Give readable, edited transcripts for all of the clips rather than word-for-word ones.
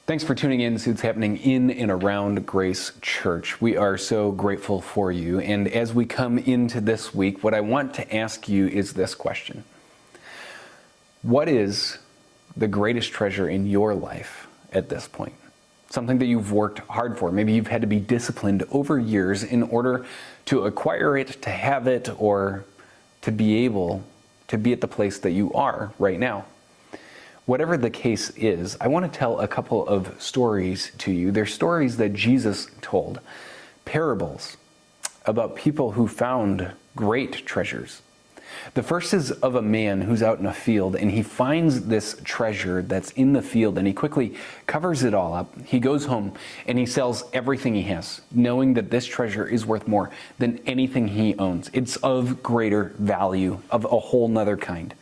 Thanks for tuning in to what's happening in and around Grace Church. We are so grateful for you. And as we come into this week, what I want to ask you is this question. What is the greatest treasure in your life at this point? Something that you've worked hard for. Maybe you've had to be disciplined over years in order to acquire it, to have it, or to be able to be at the place that you are right now. Whatever the case is, I want to tell a couple of stories to you. They're stories that Jesus told, parables about people who found great treasures. The first is of a man who's out in a field and he finds this treasure that's in the field and he quickly covers it all up. He goes home and he sells everything he has, knowing that this treasure is worth more than anything he owns. It's of greater value, of a whole nother kind.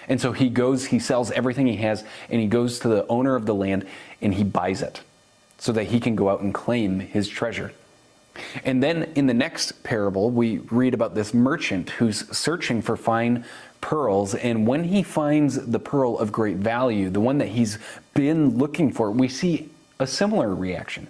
And so he goes, he sells everything he has, and he goes to the owner of the land and he buys it so that he can go out and claim his treasure. And then in the next parable, we read about this merchant who's searching for fine pearls. And when he finds the pearl of great value, the one that he's been looking for, we see a similar reaction.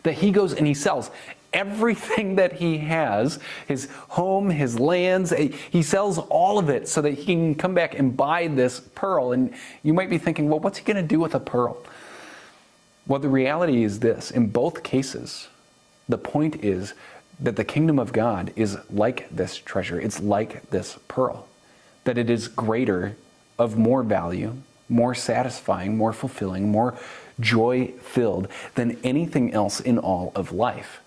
That he goes and he sells everything that he has, his home, his lands, he sells all of it so that he can come back and buy this pearl. And you might be thinking, well, what's he going to do with a pearl? Well, the reality is this. In both cases, the point is that the kingdom of God is like this treasure. It's like this pearl. That it is greater, of more value, more satisfying, more fulfilling, more joy-filled than anything else in all of life.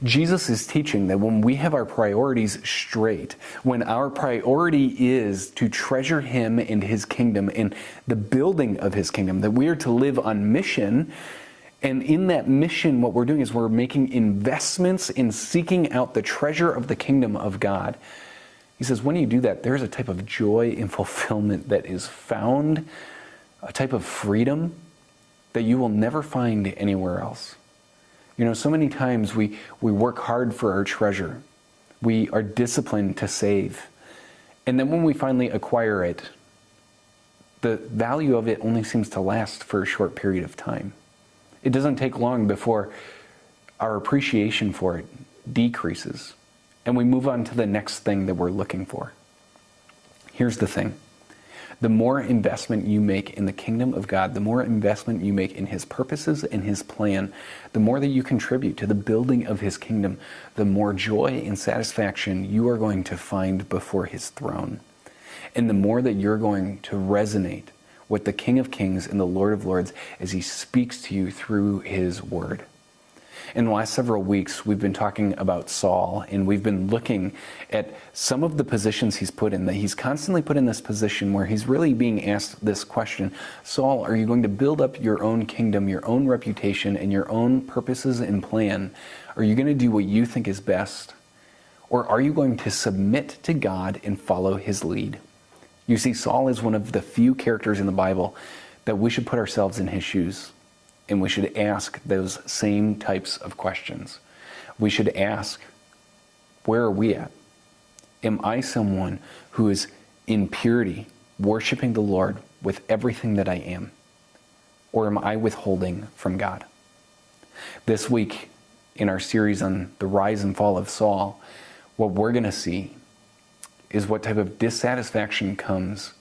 Jesus is teaching that when we have our priorities straight, when our priority is to treasure Him and His kingdom and the building of His kingdom, that we are to live on mission. And in that mission, what we're doing is we're making investments in seeking out the treasure of the kingdom of God. He says, when you do that, there's a type of joy and fulfillment that is found, a type of freedom that you will never find anywhere else. You know, so many times we work hard for our treasure. We are disciplined to save. And then when we finally acquire it, the value of it only seems to last for a short period of time. It doesn't take long before our appreciation for it decreases and we move on to the next thing that we're looking for. Here's the thing. The more investment you make in the kingdom of God, the more investment you make in His purposes and His plan, the more that you contribute to the building of His kingdom, the more joy and satisfaction you are going to find before His throne. And the more that you're going to resonate with the King of Kings and the Lord of Lords as He speaks to you through His word. In the last several weeks, we've been talking about Saul, and we've been looking at some of the positions he's put in, that he's constantly put in this position where he's really being asked this question, Saul, are you going to build up your own kingdom, your own reputation, and your own purposes and plan? Are you going to do what you think is best? Or are you going to submit to God and follow His lead? You see, Saul is one of the few characters in the Bible that we should put ourselves in his shoes. And we should ask those same types of questions. We should ask, where are we at? Am I someone who is in purity, worshiping the Lord with everything that I am? Or am I withholding from God? This week, in our series on the rise and fall of Saul, what we're going to see is what type of dissatisfaction comes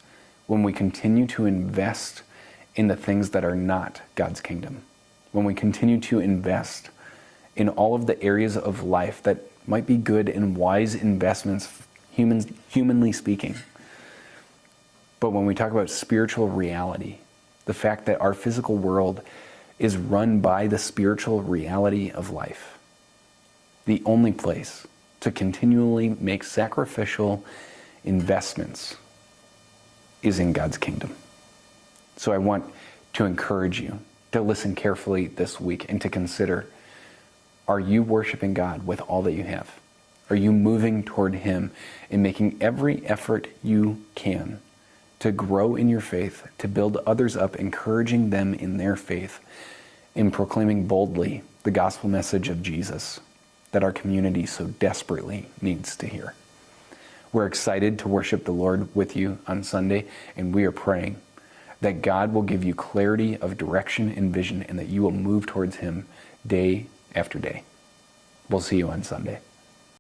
when we continue to invest in the things that are not God's kingdom. When we continue to invest in all of the areas of life that might be good and wise investments, humanly speaking. But when we talk about spiritual reality, the fact that our physical world is run by the spiritual reality of life, the only place to continually make sacrificial investments is in God's kingdom. So I want to encourage you to listen carefully this week and to consider, are you worshiping God with all that you have? Are you moving toward Him and making every effort you can to grow in your faith, to build others up, encouraging them in their faith, in proclaiming boldly the gospel message of Jesus that our community so desperately needs to hear? We're excited to worship the Lord with you on Sunday, and we are praying that God will give you clarity of direction and vision, and that you will move towards Him day after day. We'll see you on Sunday.